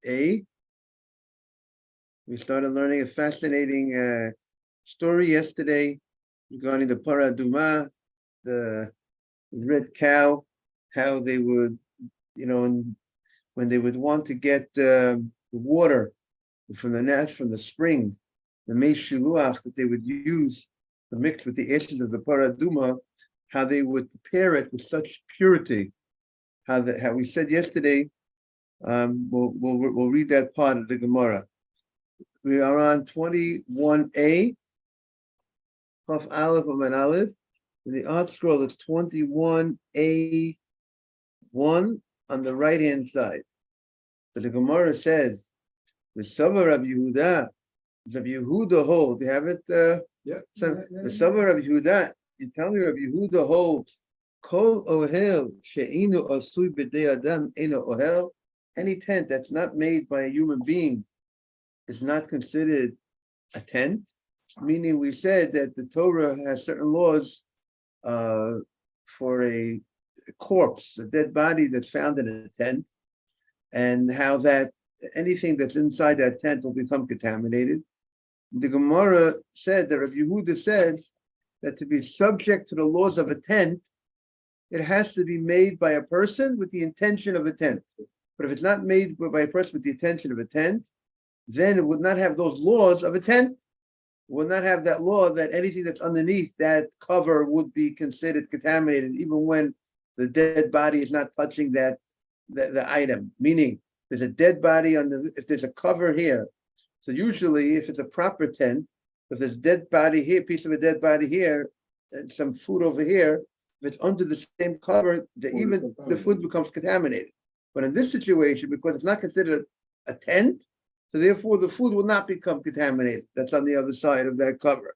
A. We started learning a fascinating story yesterday regarding the Paraduma, the red cow, how they would, when they would want to get the water from the spring, the mei shiluach that they would use to mix with the ashes of the Paraduma, how they would prepare it with such purity. How we said yesterday, we'll read that part of the Gemara. We are on 21a, Kaf Aleph Amen Aleph. In the art scroll, it's 21a1 on the right hand side. So the Gemara says, the Savar of Yehuda, Rav Yehuda holds. You have it? The Savar of Yehuda. You tell me Rav Yehuda holds. Kol ohel she'inu asui b'dei adam eno ohel. Any tent that's not made by a human being is not considered a tent. Meaning, we said that the Torah has certain laws for a corpse, a dead body that's found in a tent, and how that anything that's inside that tent will become contaminated. The Gemara said that Rav Yehuda says that to be subject to the laws of a tent, it has to be made by a person with the intention of a tent. But if it's not made by a person with the intention of a tent, then it would not have those laws of a tent. It would not have that law that anything that's underneath that cover would be considered contaminated, even when the dead body is not touching the item. Meaning, there's a dead body if there's a cover here. So usually, if it's a proper tent, if there's a dead body here, piece of a dead body here, and some food over here, if it's under the same cover, the food becomes contaminated. But in this situation, because it's not considered a tent, so therefore the food will not become contaminated. That's on the other side of that cover,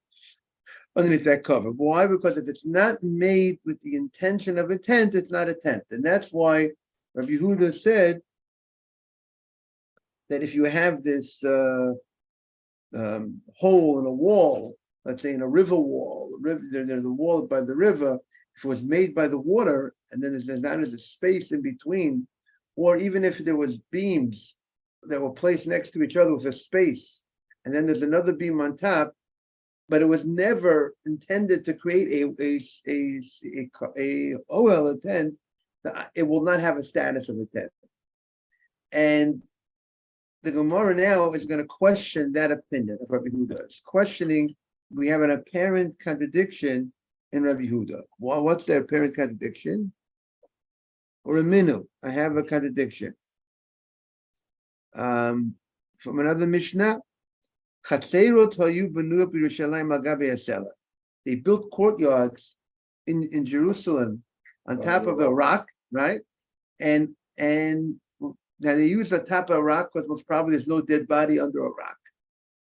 underneath that cover. Why? Because if it's not made with the intention of a tent, it's not a tent. And that's why Rabbi Yehuda said that if you have this hole in a wall, let's say in a river wall, there's a wall by the river, if it was made by the water, and then there's a space in between, or even if there was beams that were placed next to each other with a space, and then there's another beam on top, but it was never intended to create a tent, it will not have a status of a tent. And the Gemara now is going to question that opinion of Rabbi Yehuda. It's questioning, we have an apparent contradiction in Rabbi Yehuda. Well, what's the apparent contradiction? Or a minu, I have a contradiction. From another Mishnah, they built courtyards in Jerusalem on top of a rock, right? And now they use the top of a rock because most probably there's no dead body under a rock.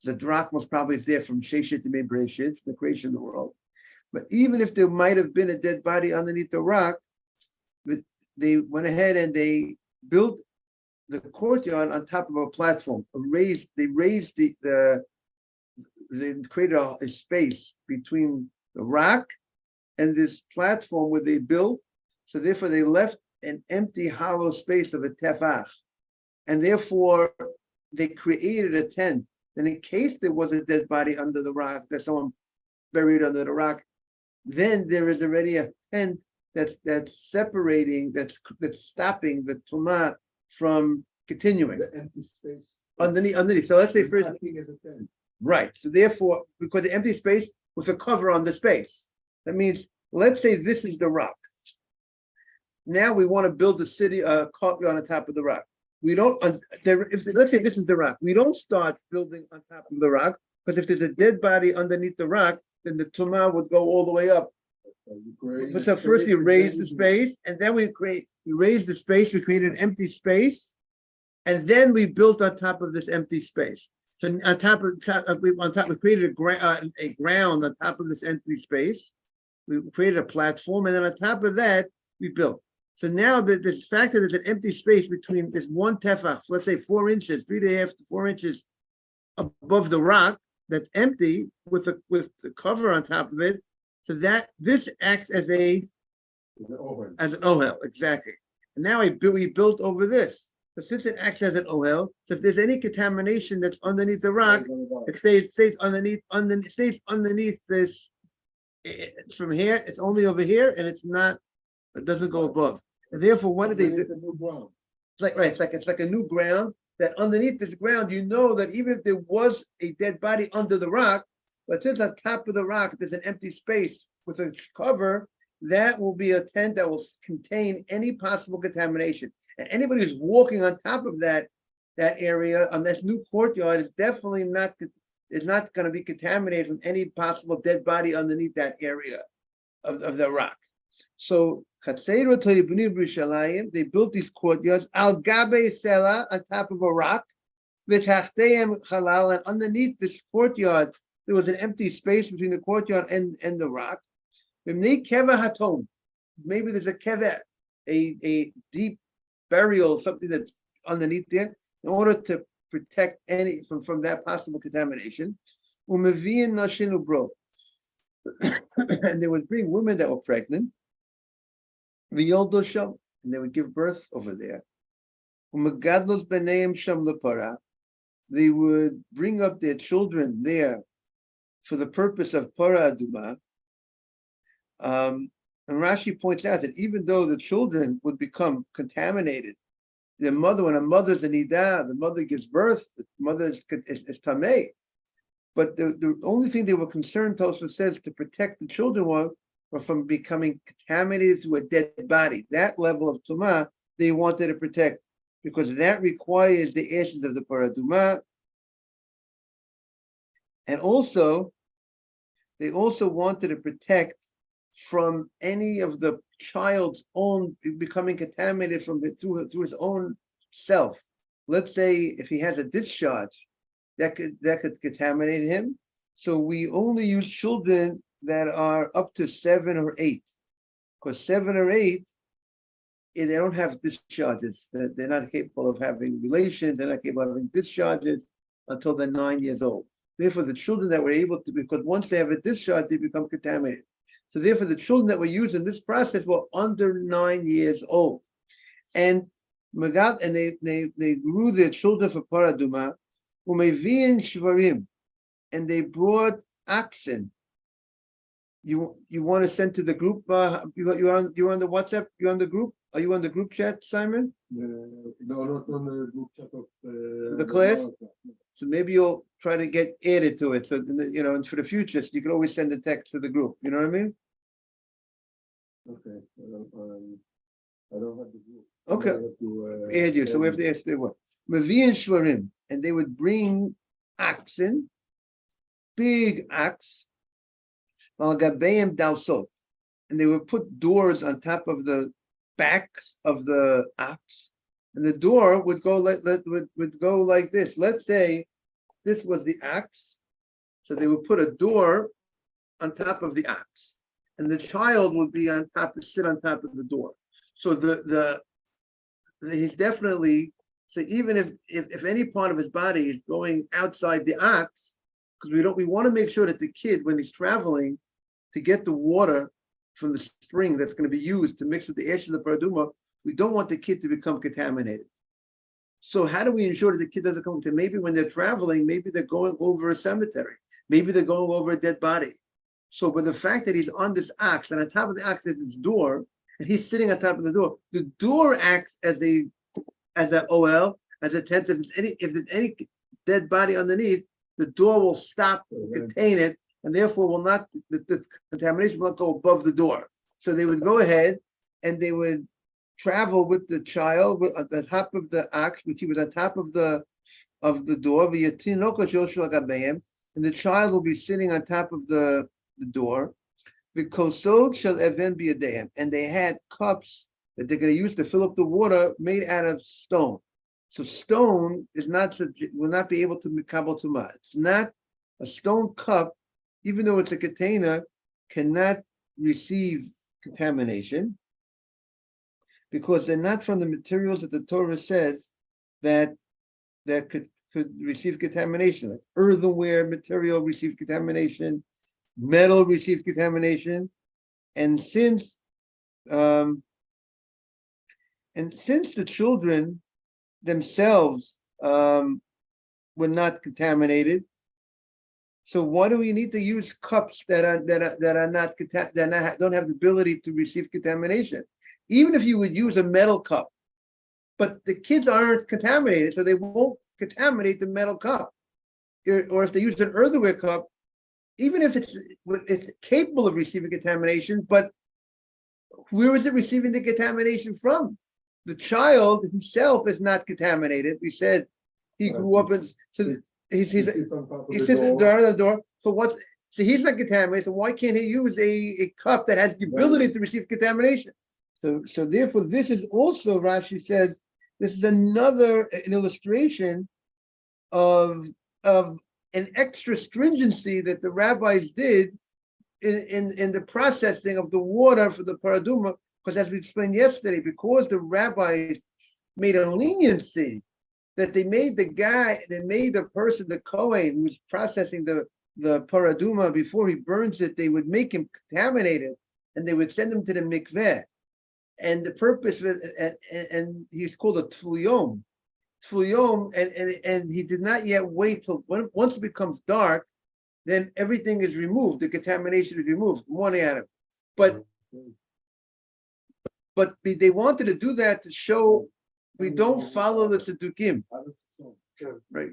The rock most probably is there from Sheshet Yemei Bereshit, the creation of the world. But even if there might have been a dead body underneath the rock, they went ahead and they built the courtyard on top of a platform. They created a space between the rock and this platform where they built. So therefore they left an empty hollow space of a tefach. And therefore they created a tent. And in case there was a dead body under the rock, that someone buried under the rock, then there is already a tent that's separating, that's stopping the tumah from continuing. The empty space. Underneath. So let's say first. Tent. Right. So therefore, because the empty space was a cover on the space. That means, let's say this is the rock. Now we want to build a city, a courtyard on top of the rock. We don't, let's say this is the rock. We don't start building on top of the rock, because if there's a dead body underneath the rock, then the tumah would go all the way up. So first you raise the space, and then we raise the space, we create an empty space, and then we built on top of this empty space. So we created a ground on top of this empty space. We created a platform, and then on top of that, we built. So now the fact that there's an empty space between this one tefach, let's say 4 inches, 3.5 to 4 inches above the rock, that's empty with the cover on top of it. So that this acts as an ohel, exactly. And now we built over this. So since it acts as an ohel, so if there's any contamination that's underneath the rock, it stays underneath this. It's from here, it's only over here, and it doesn't go above. And therefore, what did they do? It's like right, it's like a new ground that underneath this ground, you know that even if there was a dead body under the rock, but since on top of the rock there's an empty space with a cover, that will be a tent that will contain any possible contamination. And anybody who's walking on top of that area on this new courtyard is definitely not going to be contaminated from any possible dead body underneath that area of the rock. So they built these courtyards al gabe sela on top of a rock, and underneath this courtyard there was an empty space between the courtyard and the rock. Maybe there's a kever, a deep burial, something that's underneath there, in order to protect any from that possible contamination. And they would bring women that were pregnant, and they would give birth over there. They would bring up their children there for the purpose of para aduma. And Rashi points out that even though the children would become contaminated, when a mother's a nidah, the mother gives birth, the mother is tameh. But the only thing they were concerned, Tosfos says, to protect the children were from becoming contaminated through a dead body. That level of tumah they wanted to protect, because that requires the ashes of the paraduma. And also, they also wanted to protect from any of the child's own becoming contaminated through his own self. Let's say if he has a discharge, that could contaminate him. So we only use children that are up to 7 or 8, because 7 or 8, they don't have discharges. They're not capable of having relations. They're not capable of having discharges until they're 9 years old. Therefore, the children that were able to, because once they have a discharge, they become contaminated. So therefore, the children that were used in this process were under 9 years old. And they grew their children for paraduma, umeviin shvarim, and they brought oxen. You want to send to the group? You're on the WhatsApp? You're on the group? Are you on the group chat, Simon? No, not on the group chat of the class. So maybe you'll try to get added to it. So and for the future, so you can always send a text to the group. You know what I mean? Okay. I don't have the group. Okay. Add you. So we have to ask them what. Mavi and Shvarim, and they would bring oxen, big ox, Malgabeim dalsot, and they would put doors on top of the backs of the ox, and the door would go like this. Let's say this was the ox, so they would put a door on top of the ox, and the child would be sit on top of the door. So he's definitely, so even if any part of his body is going outside the ox, because we want to make sure that the kid, when he's traveling to get the water from the spring that's going to be used to mix with the ashes of the paraduma, we don't want the kid to become contaminated. So how do we ensure that the kid doesn't come to? Maybe when they're traveling, maybe they're going over a cemetery, maybe they're going over a dead body. So, but the fact that he's on this ox, and on top of the ox is this door, and he's sitting on top of the door acts as an OL, as a tent. If there's any dead body underneath, the door will stop, contain it, and therefore will not, the contamination will not go above the door. So they would go ahead and they would travel with the child at the top of the ox, which he was on top of the door, and the child will be sitting on top of the door. Because shall even be a day, and they had cups that they're going to use to fill up the water made out of stone. So stone will not be able to mikabel tumah. It's not a stone cup, even though it's a container, cannot receive contamination because they're not from the materials that the Torah says that could receive contamination. Like earthenware material receives contamination, metal receives contamination, and since the children themselves were not contaminated. So why do we need to use cups that don't have the ability to receive contamination? Even if you would use a metal cup, but the kids aren't contaminated, so they won't contaminate the metal cup. Or if they use an earthenware cup, even if it's capable of receiving contamination, but where is it receiving the contamination from? The child himself is not contaminated. We said he grew up in, so he sits at the door. So he's not contaminated. So why can't he use a cup that has the ability to receive contamination? So therefore, this is also, Rashi says, this is an illustration of an extra stringency that the rabbis did in the processing of the water for the paraduma, because as we explained yesterday, because the rabbis made a leniency that they made the person, the Kohen, who was processing the paraduma before he burns it, they would make him contaminated and they would send him to the mikveh. And the purpose of it, and he's called a tful yom, and he did not yet wait till once it becomes dark, then everything is removed, the contamination is removed. Morning, Adam. But they wanted to do that to show we don't follow the Tzaddukim. Right.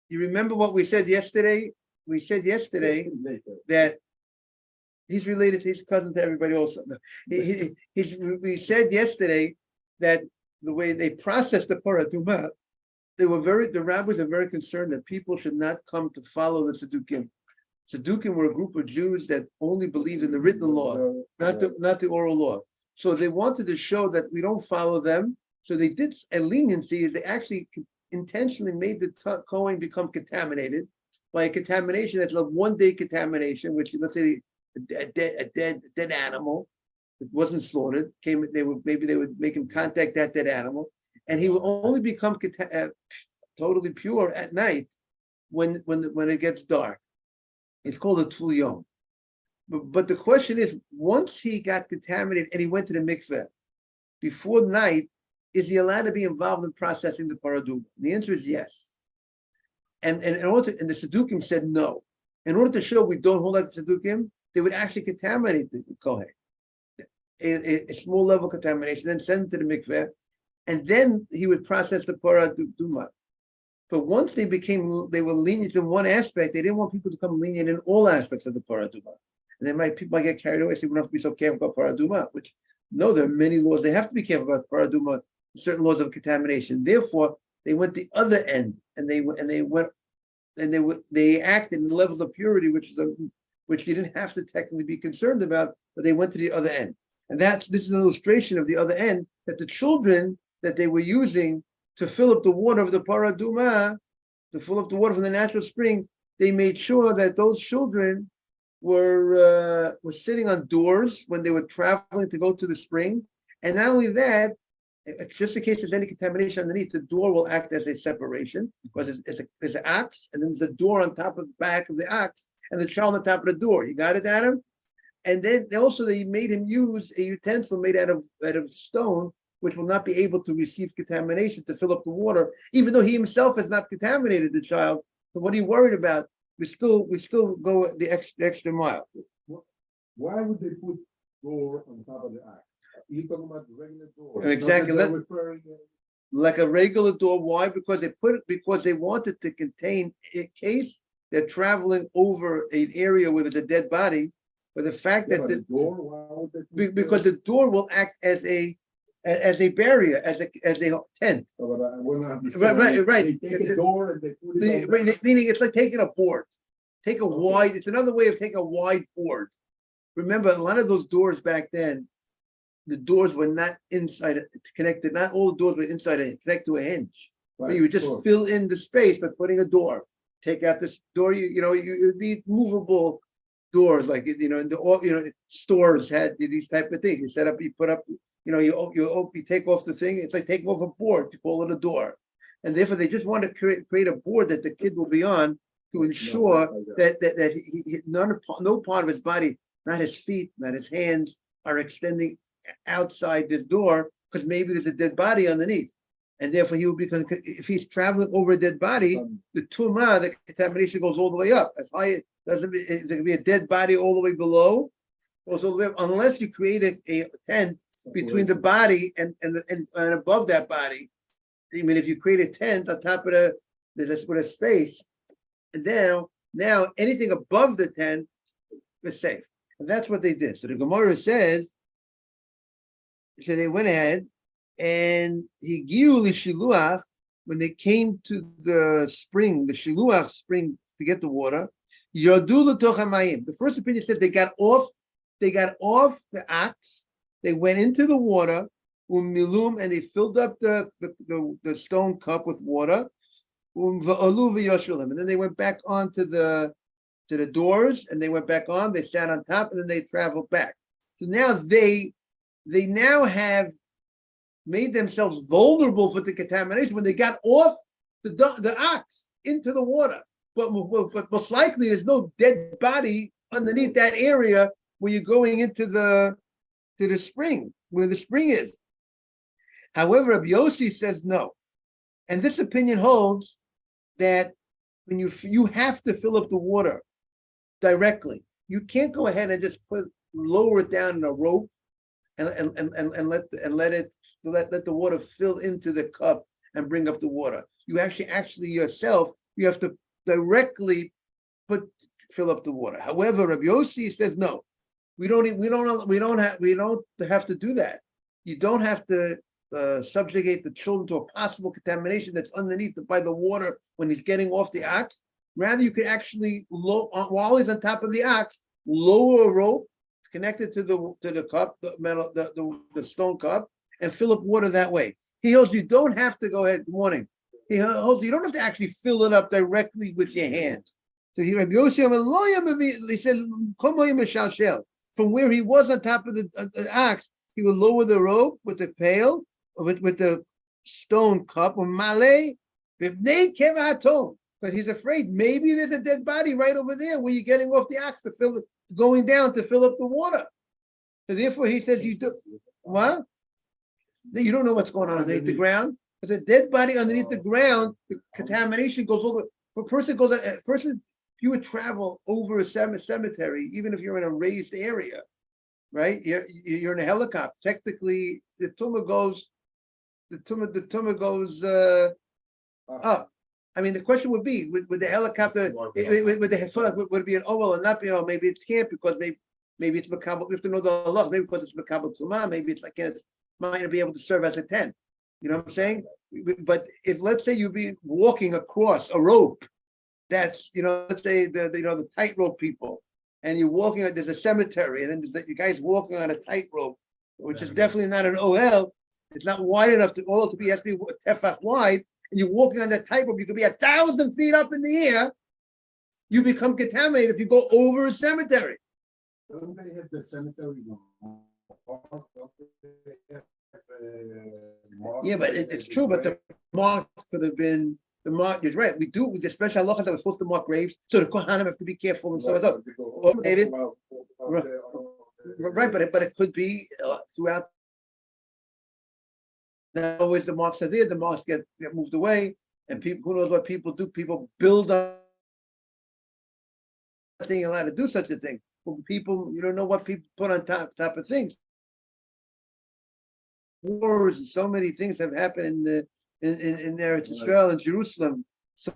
You remember what we said yesterday? We said yesterday that he's related to his cousin to everybody also. We said yesterday that the way they processed the paraduma, the rabbis are very concerned that people should not come to follow the Tzaddukim. Tzaddukim were a group of Jews that only believed in the written law, not the oral law. So they wanted to show that we don't follow them. So they did a leniency. They actually intentionally made the Kohen become contaminated by a contamination that's a one-day contamination, which let's say a dead animal that wasn't slaughtered they would make him contact that dead animal, and he will only become totally pure at night when it gets dark. It's called a tful yom. But the question is, once he got contaminated and he went to the mikveh before night, is he allowed to be involved in processing the paraduma? The answer is yes. And the Tzaddukim said no. In order to show we don't hold out the Tzaddukim, they would actually contaminate the Kohen, a small level contamination, then send it to the mikveh, and then he would process the paraduma. But once they were lenient in one aspect, they didn't want people to become lenient in all aspects of the paraduma. And people might get carried away, say we don't have to be so careful about paraduma, which no, there are many laws they have to be careful about paraduma, certain laws of contamination. Therefore, they went the other end, and they acted in the levels of purity, which you didn't have to technically be concerned about, but they went to the other end. And this is an illustration of the other end, that the children that they were using to fill up the water of the paraduma, to fill up the water from the natural spring, they made sure that those children were sitting on doors when they were traveling to go to the spring. And not only that, just in case there's any contamination underneath, the door will act as a separation, because there's an ox, and then there's a door on top of the back of the ox, and the child on top of the door. You got it, Adam? And then they made him use a utensil made out of stone, which will not be able to receive contamination to fill up the water, even though he himself has not contaminated the child. But what are you worried about? We still go the extra mile. Why would they put door on top of the axe? You're talking about the regular door. Exactly. Like a regular door. Why? Because they wanted to contain, in case they're traveling over an area where there's a dead body, but the fact that the door, why would they because the door will act as a barrier, as a tent. Right. They take a door and they put it meaning it's like taking a board. It's another way of taking a wide board. Remember, a lot of those doors back then, the doors were not connected. Not all the doors were inside connected to a hinge. Right, you would just fill in the space by putting a door. Take out this door. It would be movable doors, like stores had these type of things. You set up, you put up. You take off the thing. It's like taking off a board. You call it a door, and therefore they just want to create a board that the kid will be on to ensure that no part of his body, not his feet, not his hands, are extending outside this door, because maybe there's a dead body underneath. And therefore he will become, if he's traveling over a dead body, the tumah, the contamination goes all the way up. As high, doesn't is there gonna be a dead body all the way below? Goes all the way up, unless you create a tent between the body and above that body. I mean, if you create a tent on top of with a space, and then now anything above the tent is safe. And that's what they did. So the Gemara says, so they went ahead and he giu shiluach, when they came to the spring, the shiluach spring, to get the water. Yodu l'toch hamayim. The first opinion says they got off the ox, they went into the water, milum, and they filled up the stone cup with water, v'alu v'yoshulim, and then they went back onto the doors, and they went back on. They sat on top, and then they traveled back. So now they now have made themselves vulnerable for the contamination when they got off the ox into the water. But most likely there's no dead body underneath that area where you're going into the spring, where the spring is. However, Rabbi Yossi says no. And this opinion holds that when you have to fill up the water directly. You can't go ahead and just lower it down in a rope and let the water fill into the cup and bring up the water. You actually yourself, you have to directly fill up the water. However, Rabbi Yossi says no. We don't have to do that. You don't have to subjugate the children to a possible contamination that's underneath by the water when he's getting off the ox. Rather, you could actually, while he's on top of the ox, lower a rope connected to the cup, the stone cup, and fill up water that way. He holds you don't have to go ahead. Good morning. He holds you don't have to actually fill it up directly with your hands. So he says, from where he was on top of the ox, he would lower the rope with the pail, with the stone cup, or malay, because he's afraid maybe there's a dead body right over there where you're getting off the ox going down to fill up the water. So therefore he says you do what? You don't know what's going on underneath the ground. There's a dead body underneath the ground. The contamination goes over. If you would travel over a cemetery, even if you're in a raised area, right? You're in a helicopter. Technically, the tumah goes up. I mean, the question would be: would the helicopter would it be an oval or not be? Or maybe it can't because maybe it's makabel. We have to know the law. Maybe because it's makabel tumah. Maybe it's like it might not be able to serve as a tent. You know what I'm saying? But if let's say you be walking across a rope, that's let's say the tightrope people, and you're walking. There's a cemetery, and then you guys walking on a tightrope, which is definitely not an OL. It's not wide enough to be has to be tefach wide. And you're walking on that tightrope, you could be 1,000 feet up in the air. You become contaminated if you go over a cemetery. Don't they have the cemetery? Yeah, but it's true. But the mark could have been the mark. You're right. We do with the special halachas that we're supposed to mark graves, so the kohanim have to be careful and so on. Right, but it could be throughout. Not always the marks are there. The marks get moved away, and people, who knows what people do? People build up. Not being allowed to do such a thing. Well, people, you don't know what people put on top of things. Wars and so many things have happened in there. It's Israel and Jerusalem. So,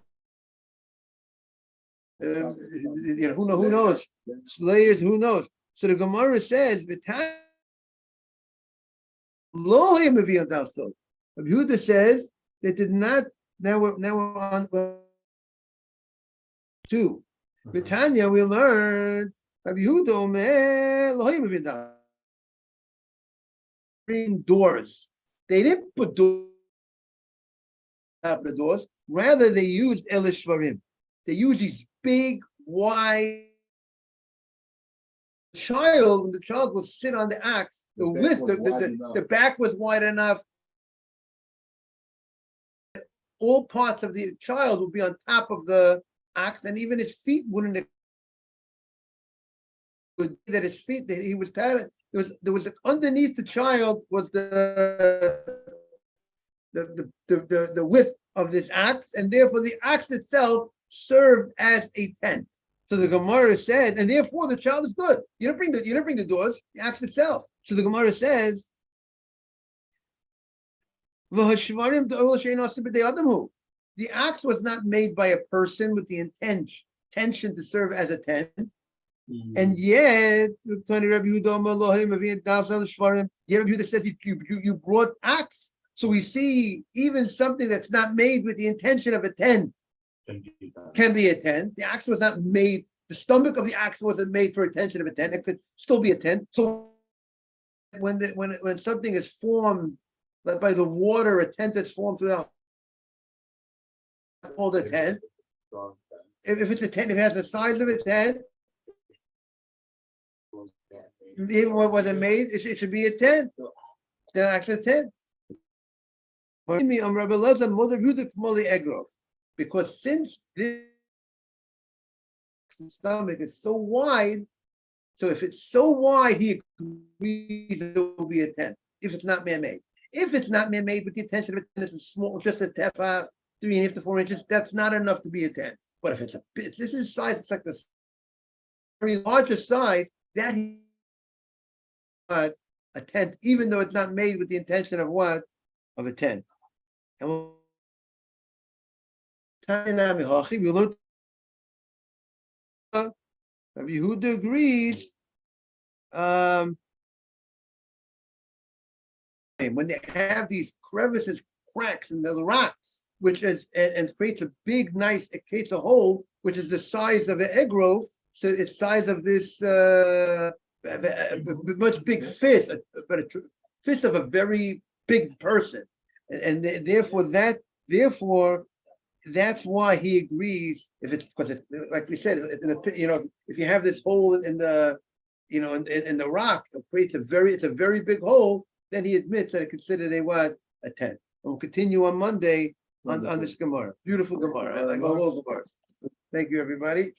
who knows? Slayers, who knows? So the Gemara says, Yehuda says they did not. Now we're on two. Tanya, we learned Yehuda doors. They didn't put doors top of the doors. Rather, they used elishvarim. They used these big, wide. When the child will sit on the ox, the back was wide enough. All parts of the child will be on top of the ox, and even his feet wouldn't. That his feet, that he was tired. There was underneath the child was the width of this ox, and therefore the ox itself served as a tent. So the Gemara said, and therefore the child is good. You don't bring the doors, the ox itself. So the Gemara says, the ox was not made by a person with the intention to serve as a tent. And yet, Rabbi Yehuda says you brought ox. So we see even something that's not made with the intention of a tent can be a tent. The ox was not made, the stomach of the ox wasn't made for intention of a tent. It could still be a tent. So when something is formed like by the water, a tent that's formed throughout called a tent. If it's a tent, if it has the size of a tent, even what was it made, it should be a tent. It's not actually a tent. Because since this stomach is so wide, so if it's so wide, he agrees it will be a tent. If it's not man-made, if it's not man-made with the intention of a tent, it's small, just a tefa, 3.5 to 4 inches. That's not enough to be a tent. But if it's this is size, it's like the very largest size that he a tent, even though it's not made with the intention of what? Of a tent. And we learned Rabbi Yehuda agrees. When they have these crevices, cracks in the rocks, which is and creates a big, nice, it creates a hole, which is the size of an egg loaf. So it's size of this much big fist, but a fist of a very big person, and therefore that's why he agrees. If it's because it's like we said, if you have this hole in the, in the rock, it creates it's a very big hole. Then he admits that it considered a tent. And we'll continue on Monday on this Gemara. Beautiful Gemara. I like all those Gemaras. Thank you, everybody.